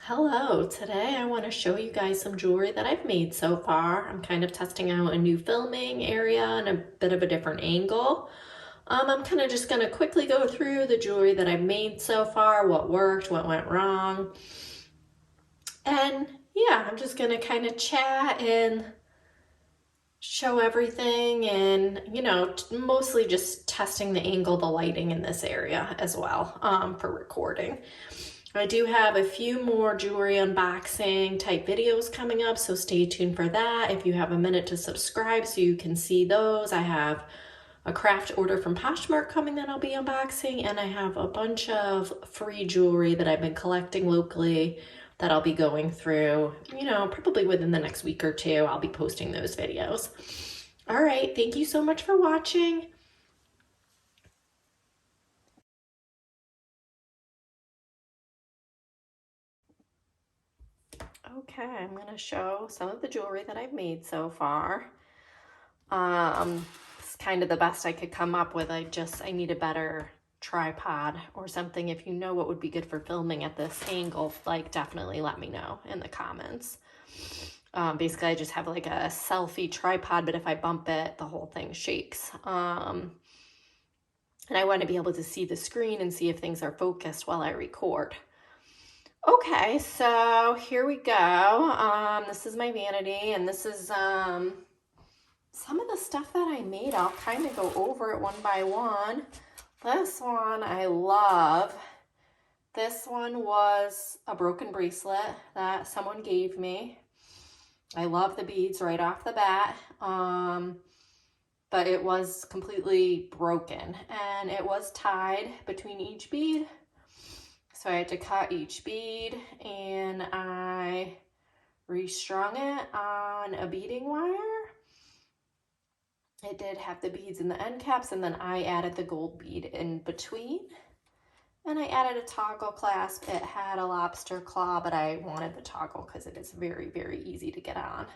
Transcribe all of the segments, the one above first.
Hello, today I want to show you guys some jewelry that I've made so far. I'm kind of testing out a new filming area and a bit of a different angle. I'm kind of just going to quickly go through the jewelry that I've made so far, what worked, what went wrong. And yeah, I'm just going to kind of chat and show everything and, mostly just testing the angle, the lighting in this area as well for recording. I do have a few more jewelry unboxing type videos coming up, so stay tuned for that. If you have a minute to subscribe so you can see those. I have a craft order from Poshmark coming that I'll be unboxing, and I have a bunch of free jewelry that I've been collecting locally that I'll be going through, probably within the next week or two. I'll be posting those videos. All right, thank you so much for watching. Okay, I'm going to show some of the jewelry that I've made so far. It's kind of the best I could come up with. I need a better tripod or something. If you know what would be good for filming at this angle, like definitely let me know in the comments. Basically, I just have like a selfie tripod, but if I bump it, the whole thing shakes. And I want to be able to see the screen and see if things are focused while I record. Okay, so here we go. This is my vanity, and this is some of the stuff that I made. I'll kind of go over it one by one. This one I love. This one was a broken bracelet that someone gave me. I love the beads right off the bat, but it was completely broken, and it was tied between each bead. So I had to cut each bead, and I restrung it on a beading wire. It did have the beads in the end caps, and then I added the gold bead in between. And I added a toggle clasp. It had a lobster claw, but I wanted the toggle because it is very, very easy to get on.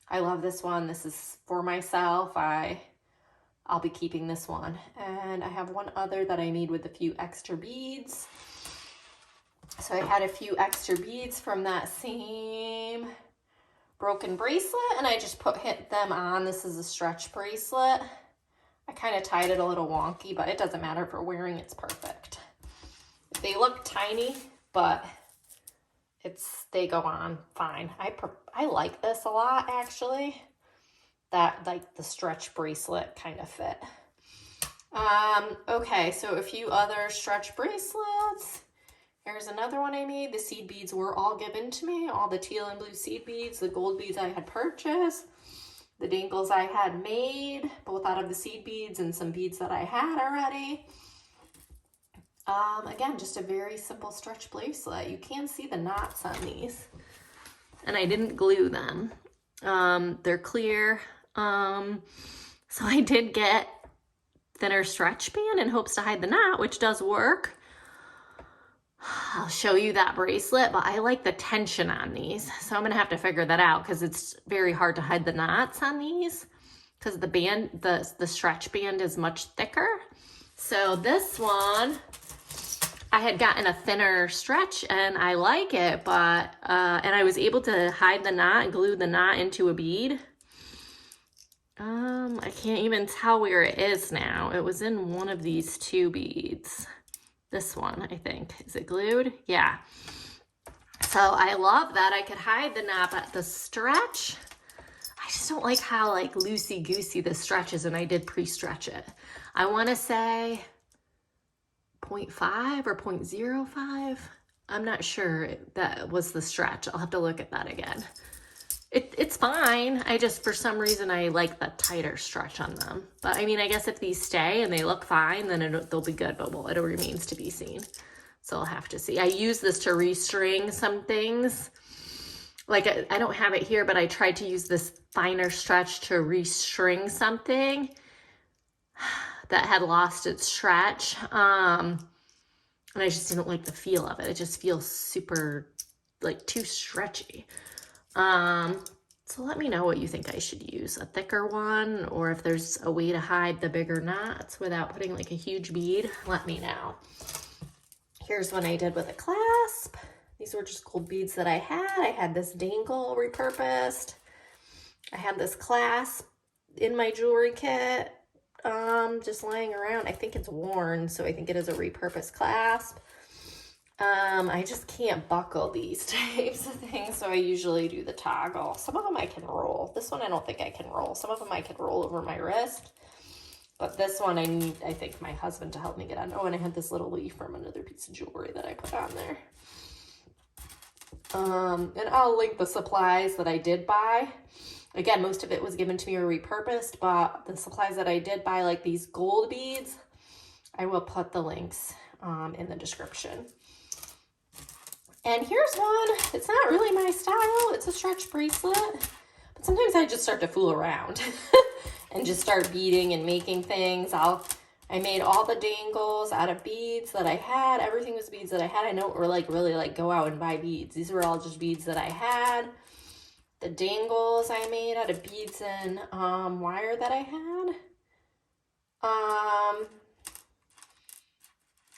I love this one. This is for myself. I'll be keeping this one. And I have one other that I made with a few extra beads. So I had a few extra beads from that same broken bracelet, and I just hit them on. This is a stretch bracelet. I kind of tied it a little wonky, but it doesn't matter for wearing. It's perfect. They look tiny, but they go on fine. I like this a lot, actually. That, like, the stretch bracelet kind of fit. Okay, so a few other stretch bracelets. Here's another one I made. The seed beads were all given to me. All the teal and blue seed beads, the gold beads I had purchased, the dangles I had made, both out of the seed beads and some beads that I had already. Again, just a very simple stretch bracelet. You can see the knots on these. And I didn't glue them. They're clear. So I did get thinner stretch band in hopes to hide the knot, which does work. I'll show you that bracelet, but I like the tension on these. So I'm gonna have to figure that out because it's very hard to hide the knots on these because the band, the stretch band is much thicker. So this one, I had gotten a thinner stretch and I like it, but, and I was able to hide the knot and glue the knot into a bead. I can't even tell where it is now. It was in one of these two beads. This one, I think. Is it glued? Yeah. So I love that I could hide the knot, but the stretch, I just don't like how like loosey-goosey the stretch is, and I did pre-stretch it. I want to say 0.5 or 0.05. I'm not sure that was the stretch. I'll have to look at that again. It's fine. I just, for some reason, I like the tighter stretch on them. But I mean, I guess if these stay and they look fine, then they'll be good, but well, it remains to be seen. So I'll have to see. I use this to restring some things. Like I don't have it here, but I tried to use this finer stretch to restring something that had lost its stretch. And I just didn't like the feel of it. It just feels super, like, too stretchy. So let me know what you think I should use, a thicker one, or if there's a way to hide the bigger knots without putting like a huge bead, let me know. Here's one I did with a clasp. These These were just gold beads that I had. I had this dangle repurposed. I had this clasp in my jewelry kit, just lying around. I think it's worn, so I think it is a repurposed clasp. I just can't buckle these types of things, so I usually do the toggle. Some of them I can roll. This one I don't think I can roll. Some of them I can roll over my wrist, but this one I need, I think, my husband to help me get on. Oh, and I had this little leaf from another piece of jewelry that I put on there. And I'll link the supplies that I did buy. Again, most of it was given to me or repurposed, but the supplies that I did buy, like these gold beads, I will put the links in the description. And here's one. It's not really my style. It's a stretch bracelet, but sometimes I just start to fool around and just start beading and making things. I made all the dangles out of beads that I had. Everything was beads that I had. I don't really go out and buy beads. These were all just beads that I had. The dangles I made out of beads and wire that I had.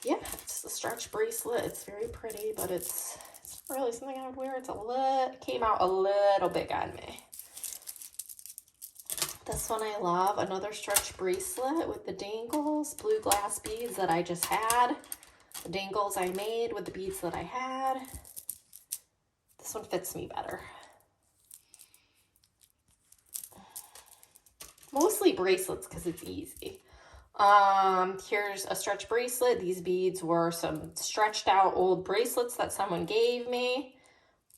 Yeah, it's a stretch bracelet. It's very pretty, but it's not really something I would wear. It came out a little big on me. This one I love, another stretch bracelet with the dangles, blue glass beads that I just had. The dangles I made with the beads that I had. This one fits me better. Mostly bracelets because it's easy. Here's a stretch bracelet. These beads were some stretched out old bracelets that someone gave me.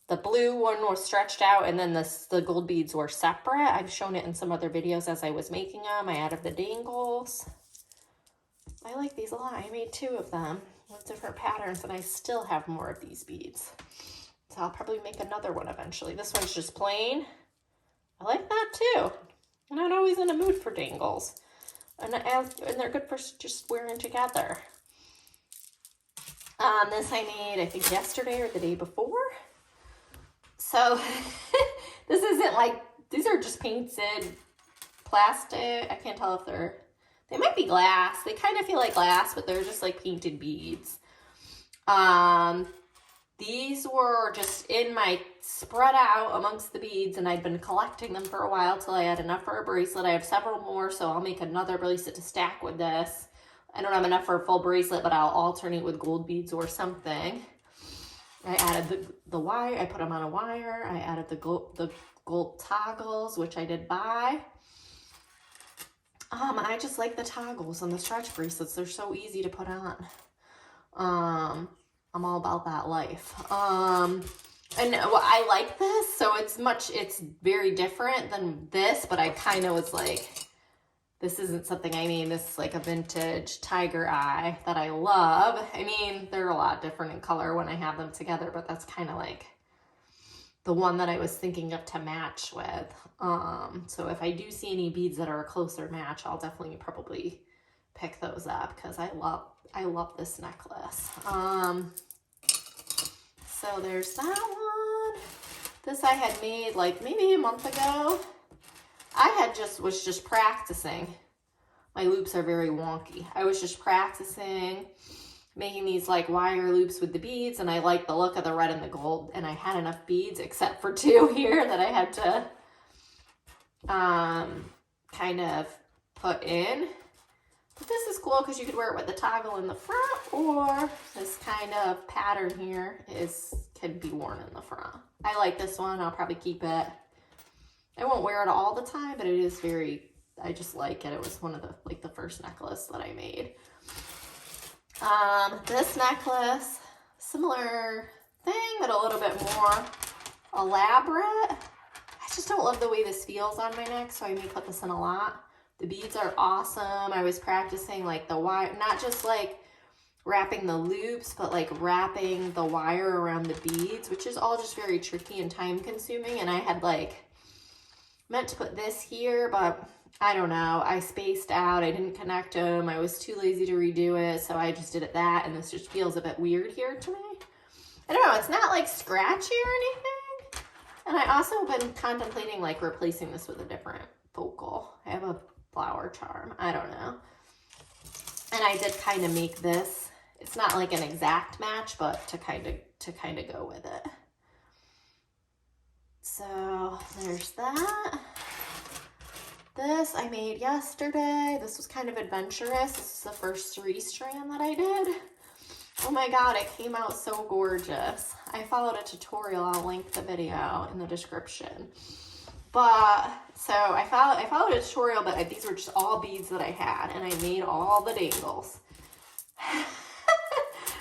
The blue one was stretched out, and then the gold beads were separate. I've shown it in some other videos as I was making them. I added the dangles. I like these a lot. I made 2 of them with different patterns, and I still have more of these beads. So I'll probably make another one eventually. This one's just plain. I like that too. I'm not always in a mood for dangles. And they're good for just wearing together. This I made, I think, yesterday or the day before. So this isn't like, these are just painted plastic. I can't tell if they might be glass. They kind of feel like glass, but they're just like painted beads. These were just spread out amongst the beads, and I'd been collecting them for a while till I had enough for a bracelet. I have several more, so I'll make another bracelet to stack with this. I don't have enough for a full bracelet, but I'll alternate with gold beads or something. I added the wire. I put them on a wire. I added the gold toggles, which I did buy. I just like the toggles on the stretch bracelets. They're so easy to put on. I'm all about that life. And I like this, so it's very different than this, but I kind of was like, this isn't something I mean. This is like a vintage tiger eye that I love. I mean, they're a lot different in color when I have them together, but that's kind of like the one that I was thinking of to match with. So if I do see any beads that are a closer match, I'll definitely probably pick those up because I love this necklace. So there's that one. This I had made like maybe a month ago. I was just practicing. My loops are very wonky. I was just practicing making these like wire loops with the beads, and I like the look of the red and the gold, and I had enough beads except for 2 here that I had to kind of put in. But this is cool because you could wear it with the toggle in the front, or this kind of pattern here can be worn in the front. I like this one. I'll probably keep it. I won't wear it all the time, but it is I just like it. It was one of the first necklace that I made. This necklace, similar thing, but a little bit more elaborate. I just don't love the way this feels on my neck, so I may put this in a lot. The beads are awesome. I was practicing like the wire, not just like wrapping the loops, but like wrapping the wire around the beads, which is all just very tricky and time consuming. And I had meant to put this here, but I don't know. I spaced out. I didn't connect them. I was too lazy to redo it, so I just did it that, and this just feels a bit weird here to me. I don't know. It's not like scratchy or anything. And I also been contemplating like replacing this with a different focal. I have a flower charm. I don't know. And I did kind of make this It's not like an exact match, but to kind of go with it. So there's that. This I made yesterday. This was kind of adventurous. This is the first 3-strand that I did. Oh my god, it came out so gorgeous. I followed a tutorial. I'll link the video in the description. But so I followed a tutorial, but these were just all beads that I had, and I made all the dangles.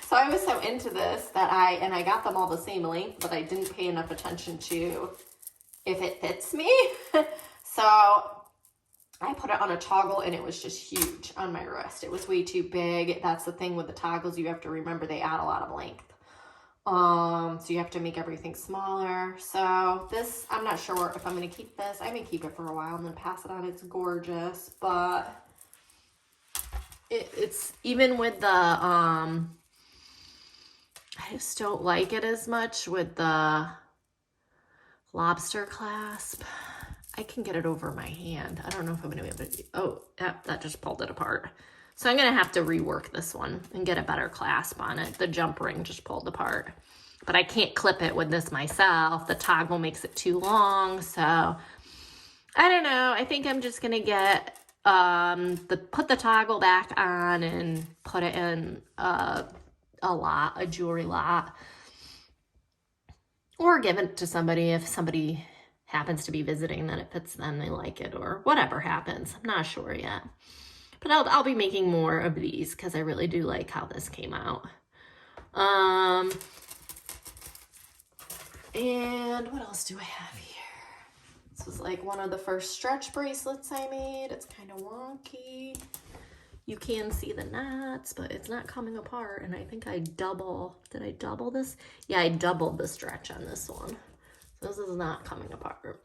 So I was so into this that I got them all the same length, but I didn't pay enough attention to if it fits me. So I put it on a toggle and it was just huge on my wrist. It was way too big. That's the thing with the toggles. You have to remember they add a lot of length. So you have to make everything smaller. So this, I'm not sure if I'm going to keep this. I may keep it for a while and then pass it on. It's gorgeous, but it's even with the, I just don't like it as much with the lobster clasp. I can get it over my hand. I don't know if I'm going to be able to, oh, that just pulled it apart. So I'm going to have to rework this one and get a better clasp on it. The jump ring just pulled apart. But I can't clip it with this myself. The toggle makes it too long. So I don't know. I think I'm just going to get, put the toggle back on and put it in a jewelry lot. Or give it to somebody if somebody happens to be visiting, that it fits them, they like it, or whatever happens. I'm not sure yet. But I'll be making more of these because I really do like how this came out. And what else do I have here? This was like one of the first stretch bracelets I made. It's kind of wonky. You can see the knots, but it's not coming apart. And I think did I double this? Yeah, I doubled the stretch on this one. So this is not coming apart.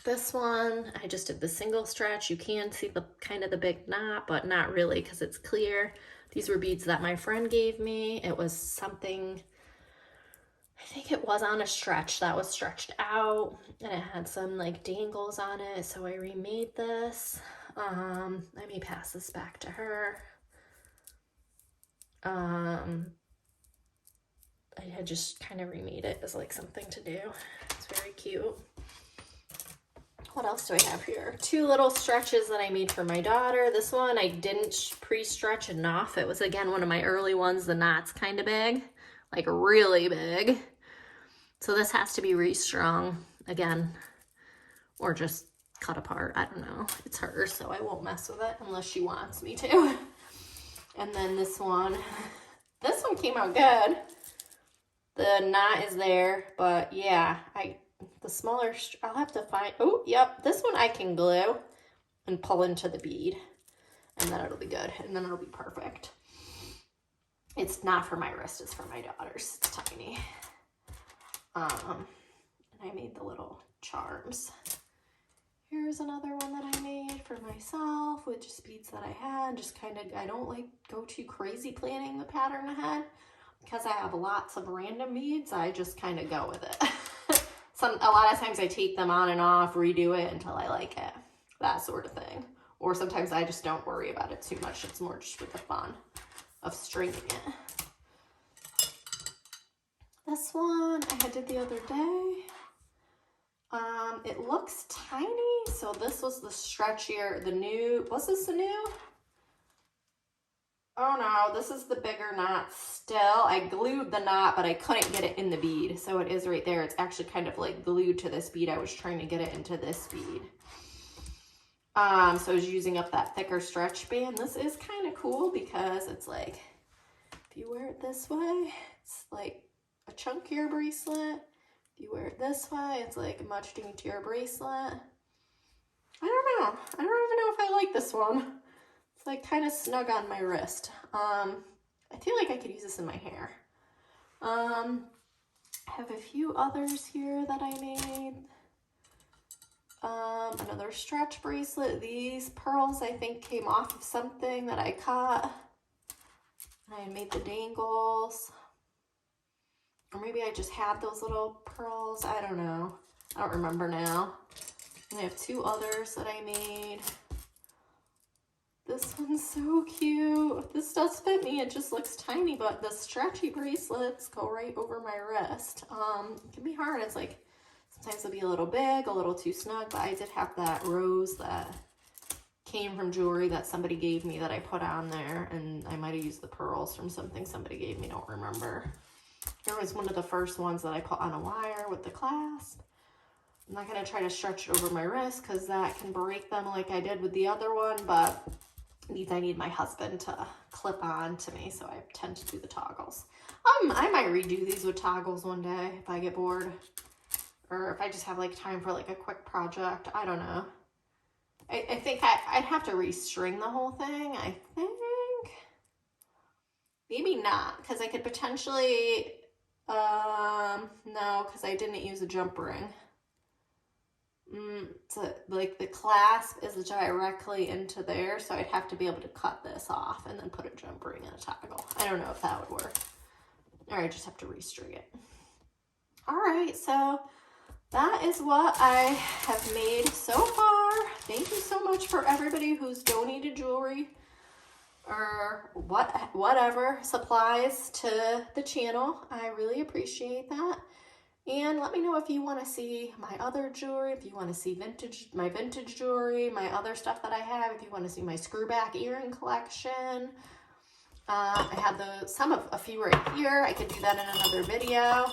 This one, I just did the single stretch. You can see the kind of the big knot, but not really because it's clear. These were beads that my friend gave me. It was something, I think it was on a stretch that was stretched out, and it had some like dangles on it. So I remade this. I may pass this back to her. I had just kind of remade it as like something to do. It's very cute. What else do I have here? 2 little stretches that I made for my daughter. This one I didn't pre-stretch enough. It was, again, one of my early ones. The knot's kind of big, like really big. So this has to be restrung again, or just cut apart. I don't know. It's hers, so I won't mess with it unless she wants me to. And then this one came out good. The knot is there, but yeah, the smaller, I'll have to find, oh, yep, this one I can glue and pull into the bead, and then it'll be good, and then it'll be perfect. It's not for my wrist, it's for my daughter's. It's tiny. And I made the little charms. Here's another one that I made for myself with just beads that I had. Just kind of, I don't like go too crazy planning the pattern ahead because I have lots of random beads. I just kind of go with it. A lot of times I take them on and off, redo it until I like it, that sort of thing. Or sometimes I just don't worry about it too much. It's more just with the fun of stringing it. This one I did the other day. It looks tiny, so this was the stretchier, the new, was this the new? Oh no, this is the bigger knot still. I glued the knot, but I couldn't get it in the bead, so it is right there. It's actually kind of like glued to this bead. I was trying to get it into this bead. So I was using up that thicker stretch band. This is kind of cool because it's like, if you wear it this way, it's like a chunkier bracelet. If you wear it this way, it's like a much daintier bracelet. I don't know. I don't even know if I like this one. It's like kind of snug on my wrist. I feel like I could use this in my hair. I have a few others here that I made. Another stretch bracelet. These pearls I think came off of something that I cut. I made the dangles. Or maybe I just had those little pearls. I don't know. I don't remember now. And I have 2 others that I made. This one's so cute. This does fit me. It just looks tiny, but the stretchy bracelets go right over my wrist. It can be hard. It's like, sometimes it'll be a little big, a little too snug, but I did have that rose that came from jewelry that somebody gave me that I put on there, and I might have used the pearls from something somebody gave me, don't remember. Here was one of the first ones that I put on a wire with the clasp. I'm not going to try to stretch it over my wrist because that can break them like I did with the other one, but these I need my husband to clip on to me, so I tend to do the toggles. I might redo these with toggles one day if I get bored, or if I just have like time for like a quick project. I don't know. I think I'd have to restring the whole thing, I think. Maybe not, because I could potentially, no, because I didn't use a jump ring. So like the clasp is directly into there, so I'd have to be able to cut this off and then put a jump ring in a toggle. I don't know if that would work. Or I just have to restring it. All right, so that is what I have made so far. Thank you so much for everybody who's donated jewelry or whatever supplies to the channel. I really appreciate that. And let me know if you want to see my other jewelry, if you want to see my vintage jewelry, my other stuff that I have, if you want to see my screwback earring collection. I have a few right here. I could do that in another video.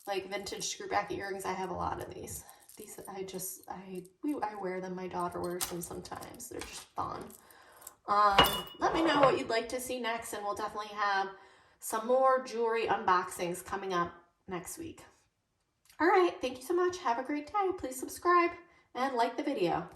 Like vintage screwback earrings, I have a lot of these. These I wear them. My daughter wears them sometimes. They're just fun. Let me know what you'd like to see next, and we'll definitely have some more jewelry unboxings coming up next week. All right, thank you so much. Have a great day. Please subscribe and like the video.